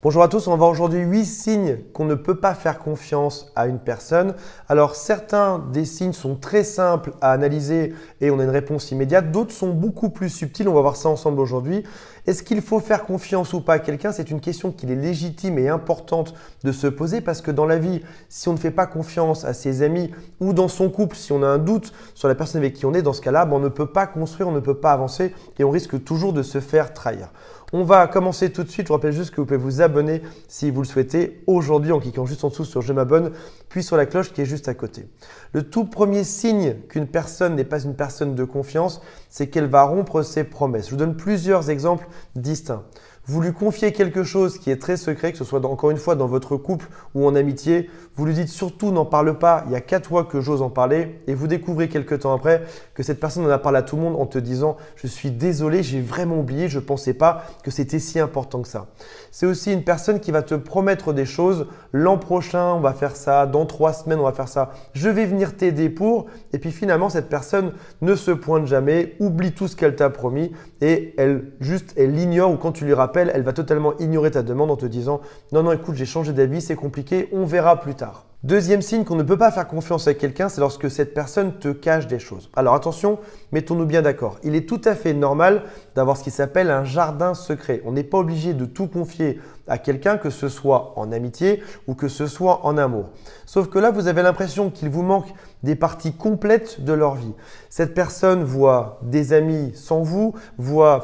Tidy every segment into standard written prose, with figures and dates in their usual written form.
Bonjour à tous, on va voir aujourd'hui 8 signes qu'on ne peut pas faire confiance à une personne. Alors certains des signes sont très simples à analyser et on a une réponse immédiate, d'autres sont beaucoup plus subtils, on va voir ça ensemble aujourd'hui. Est-ce qu'il faut faire confiance ou pas à quelqu'un? C'est une question qu'il est légitime et importante de se poser parce que dans la vie, si on ne fait pas confiance à ses amis ou dans son couple, si on a un doute sur la personne avec qui on est, dans ce cas-là, on ne peut pas construire, on ne peut pas avancer et on risque toujours de se faire trahir. On va commencer tout de suite. Je vous rappelle juste que vous pouvez vous abonner si vous le souhaitez aujourd'hui en cliquant juste en dessous sur « Je m'abonne » puis sur la cloche qui est juste à côté. Le tout premier signe qu'une personne n'est pas une personne de confiance, c'est qu'elle va rompre ses promesses. Je vous donne plusieurs exemples distincts. Vous lui confiez quelque chose qui est très secret, que ce soit encore une fois dans votre couple ou en amitié. Vous lui dites surtout n'en parle pas, il n'y a qu'à toi que j'ose en parler. Et vous découvrez quelques temps après que cette personne en a parlé à tout le monde en te disant « Je suis désolé, j'ai vraiment oublié, je ne pensais pas que c'était si important que ça ». C'est aussi une personne qui va te promettre des choses. L'an prochain, on va faire ça, dans 3 semaines, on va faire ça. Je vais venir t'aider pour. Et puis finalement, cette personne ne se pointe jamais, oublie tout ce qu'elle t'a promis et elle l'ignore ou quand tu lui rappelles, elle va totalement ignorer ta demande en te disant « Non, écoute, j'ai changé d'avis, c'est compliqué, on verra plus tard ». Deuxième signe qu'on ne peut pas faire confiance à quelqu'un, c'est lorsque cette personne te cache des choses. Alors attention, mettons-nous bien d'accord. Il est tout à fait normal d'avoir ce qui s'appelle un jardin secret. On n'est pas obligé de tout confier à quelqu'un, que ce soit en amitié ou que ce soit en amour. Sauf que là, vous avez l'impression qu'il vous manque des parties complètes de leur vie. Cette personne voit des amis sans vous,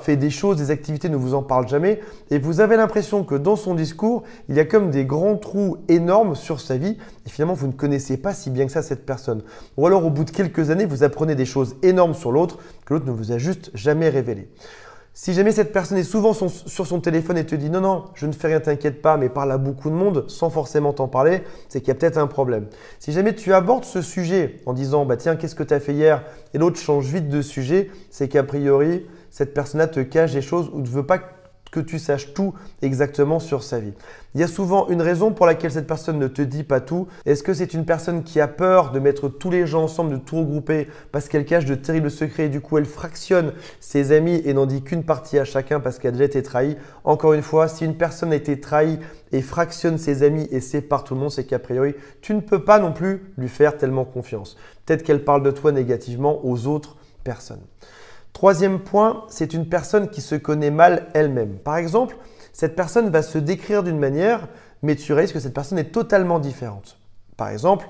fait des choses, des activités, ne vous en parle jamais et vous avez l'impression que dans son discours, il y a comme des grands trous énormes sur sa vie et finalement, vous ne connaissez pas si bien que ça cette personne. Ou alors, au bout de quelques années, vous apprenez des choses énormes sur l'autre que l'autre ne vous a juste jamais révélées. Si jamais cette personne est souvent sur son téléphone et te dit « Non, je ne fais rien, t'inquiète pas », mais parle à beaucoup de monde sans forcément t'en parler, c'est qu'il y a peut-être un problème. Si jamais tu abordes ce sujet en disant « Tiens, qu'est-ce que tu as fait hier ?» et l'autre change vite de sujet, c'est qu'a priori, cette personne-là te cache des choses ou ne veut pas que tu saches tout exactement sur sa vie. Il y a souvent une raison pour laquelle cette personne ne te dit pas tout. Est-ce que c'est une personne qui a peur de mettre tous les gens ensemble, de tout regrouper parce qu'elle cache de terribles secrets et du coup elle fractionne ses amis et n'en dit qu'une partie à chacun parce qu'elle a déjà été trahie? Encore une fois, si une personne a été trahie et fractionne ses amis et sépare tout le monde, c'est qu'a priori, tu ne peux pas non plus lui faire tellement confiance. Peut-être qu'elle parle de toi négativement aux autres personnes. Troisième point, c'est une personne qui se connaît mal elle-même. Par exemple, cette personne va se décrire d'une manière, mais tu réalises que cette personne est totalement différente. Par exemple,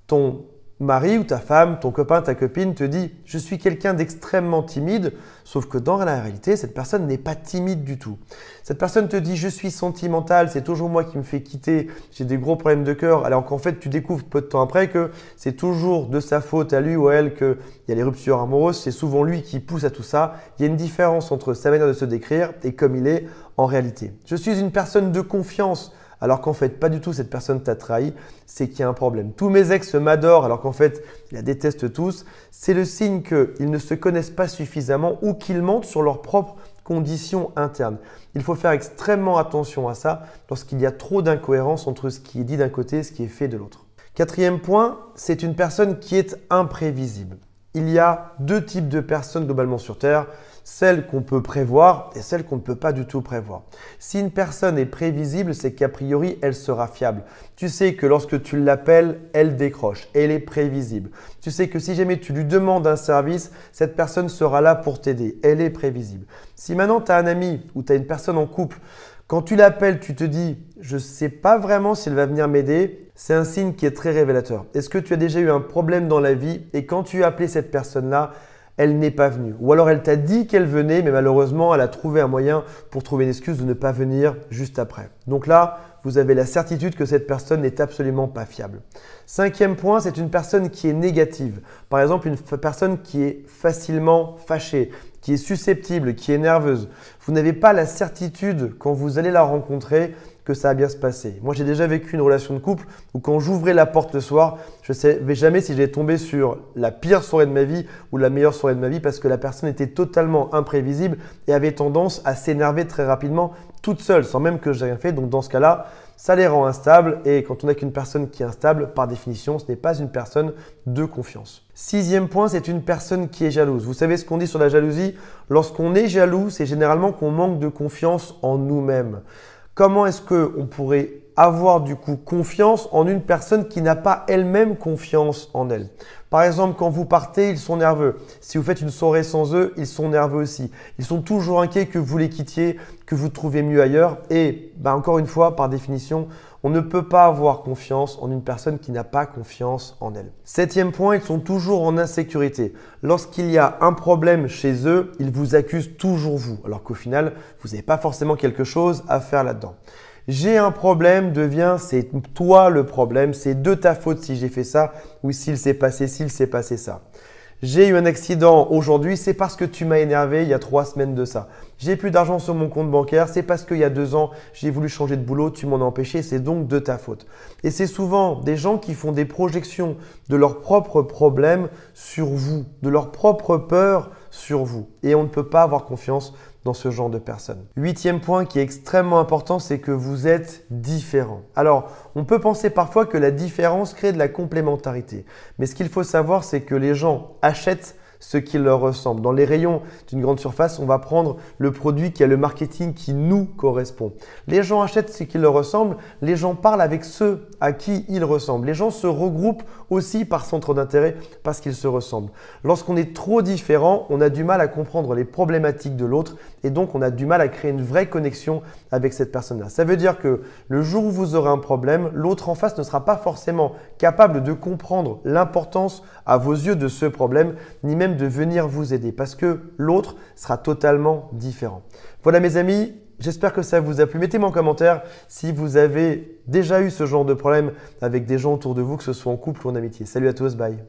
ton mari ou ta femme, ton copain, ta copine te dit « Je suis quelqu'un d'extrêmement timide », sauf que dans la réalité, cette personne n'est pas timide du tout. Cette personne te dit « Je suis sentimental, c'est toujours moi qui me fais quitter, j'ai des gros problèmes de cœur », alors qu'en fait, tu découvres peu de temps après que c'est toujours de sa faute à lui ou à elle qu'il y a les ruptures amoureuses, c'est souvent lui qui pousse à tout ça. Il y a une différence entre sa manière de se décrire et comme il est en réalité. « Je suis une personne de confiance », alors qu'en fait, pas du tout, cette personne t'a trahi, c'est qu'il y a un problème. Tous mes ex m'adorent alors qu'en fait, ils la détestent tous. C'est le signe qu'ils ne se connaissent pas suffisamment ou qu'ils mentent sur leurs propres conditions internes. Il faut faire extrêmement attention à ça lorsqu'il y a trop d'incohérence entre ce qui est dit d'un côté et ce qui est fait de l'autre. Quatrième point, c'est une personne qui est imprévisible. Il y a 2 types de personnes globalement sur Terre, celles qu'on peut prévoir et celles qu'on ne peut pas du tout prévoir. Si une personne est prévisible, c'est qu'a priori, elle sera fiable. Tu sais que lorsque tu l'appelles, elle décroche, elle est prévisible. Tu sais que si jamais tu lui demandes un service, cette personne sera là pour t'aider, elle est prévisible. Si maintenant tu as un ami ou tu as une personne en couple, quand tu l'appelles, tu te dis « Je ne sais pas vraiment si elle va venir m'aider », c'est un signe qui est très révélateur. Est-ce que tu as déjà eu un problème dans la vie et quand tu as appelé cette personne-là, elle n'est pas venue? Ou alors elle t'a dit qu'elle venait, mais malheureusement, elle a trouvé un moyen pour trouver une excuse de ne pas venir juste après. Donc là, vous avez la certitude que cette personne n'est absolument pas fiable. 5e point, c'est une personne qui est négative. Par exemple, une personne qui est facilement fâchée, qui est susceptible, qui est nerveuse. Vous n'avez pas la certitude quand vous allez la rencontrer que ça va bien se passer. Moi, j'ai déjà vécu une relation de couple où quand j'ouvrais la porte le soir, je ne savais jamais si j'allais tomber sur la pire soirée de ma vie ou la meilleure soirée de ma vie parce que la personne était totalement imprévisible et avait tendance à s'énerver très rapidement toute seule sans même que j'ai rien fait. Donc dans ce cas-là, ça les rend instables et quand on n'a qu'une personne qui est instable, par définition, ce n'est pas une personne de confiance. 6e point, c'est une personne qui est jalouse. Vous savez ce qu'on dit sur la jalousie? Lorsqu'on est jaloux, c'est généralement qu'on manque de confiance en nous-mêmes. comment est-ce qu'on pourrait avoir du coup confiance en une personne qui n'a pas elle-même confiance en elle? Par exemple, quand vous partez, ils sont nerveux. Si vous faites une soirée sans eux, ils sont nerveux aussi. Ils sont toujours inquiets que vous les quittiez, que vous trouviez mieux ailleurs. Et encore une fois, par définition, on ne peut pas avoir confiance en une personne qui n'a pas confiance en elle. Septième point, ils sont toujours en insécurité. Lorsqu'il y a un problème chez eux, ils vous accusent toujours vous, alors qu'au final, vous n'avez pas forcément quelque chose à faire là-dedans. J'ai un problème devient c'est toi le problème, c'est de ta faute si j'ai fait ça ou s'il s'est passé ça. J'ai eu un accident aujourd'hui, c'est parce que tu m'as énervé il y a 3 semaines de ça. J'ai plus d'argent sur mon compte bancaire, c'est parce qu'il y a 2 ans, j'ai voulu changer de boulot, tu m'en as empêché, c'est donc de ta faute. Et c'est souvent des gens qui font des projections de leurs propres problèmes sur vous, de leurs propres peurs sur vous. Et on ne peut pas avoir confiance dans ce genre de personnes. Huitième point qui est extrêmement important, c'est que vous êtes différent. Alors, on peut penser parfois que la différence crée de la complémentarité. Mais ce qu'il faut savoir, c'est que les gens achètent ce qui leur ressemble. Dans les rayons d'une grande surface, on va prendre le produit qui a le marketing qui nous correspond. Les gens achètent ce qui leur ressemble, les gens parlent avec ceux à qui ils ressemblent. Les gens se regroupent aussi par centre d'intérêt parce qu'ils se ressemblent. Lorsqu'on est trop différent, on a du mal à comprendre les problématiques de l'autre et donc on a du mal à créer une vraie connexion avec cette personne-là. Ça veut dire que le jour où vous aurez un problème, l'autre en face ne sera pas forcément capable de comprendre l'importance à vos yeux de ce problème, ni même de venir vous aider parce que l'autre sera totalement différent. Voilà mes amis, j'espère que ça vous a plu. Mettez-moi en commentaire si vous avez déjà eu ce genre de problème avec des gens autour de vous, que ce soit en couple ou en amitié. Salut à tous, bye.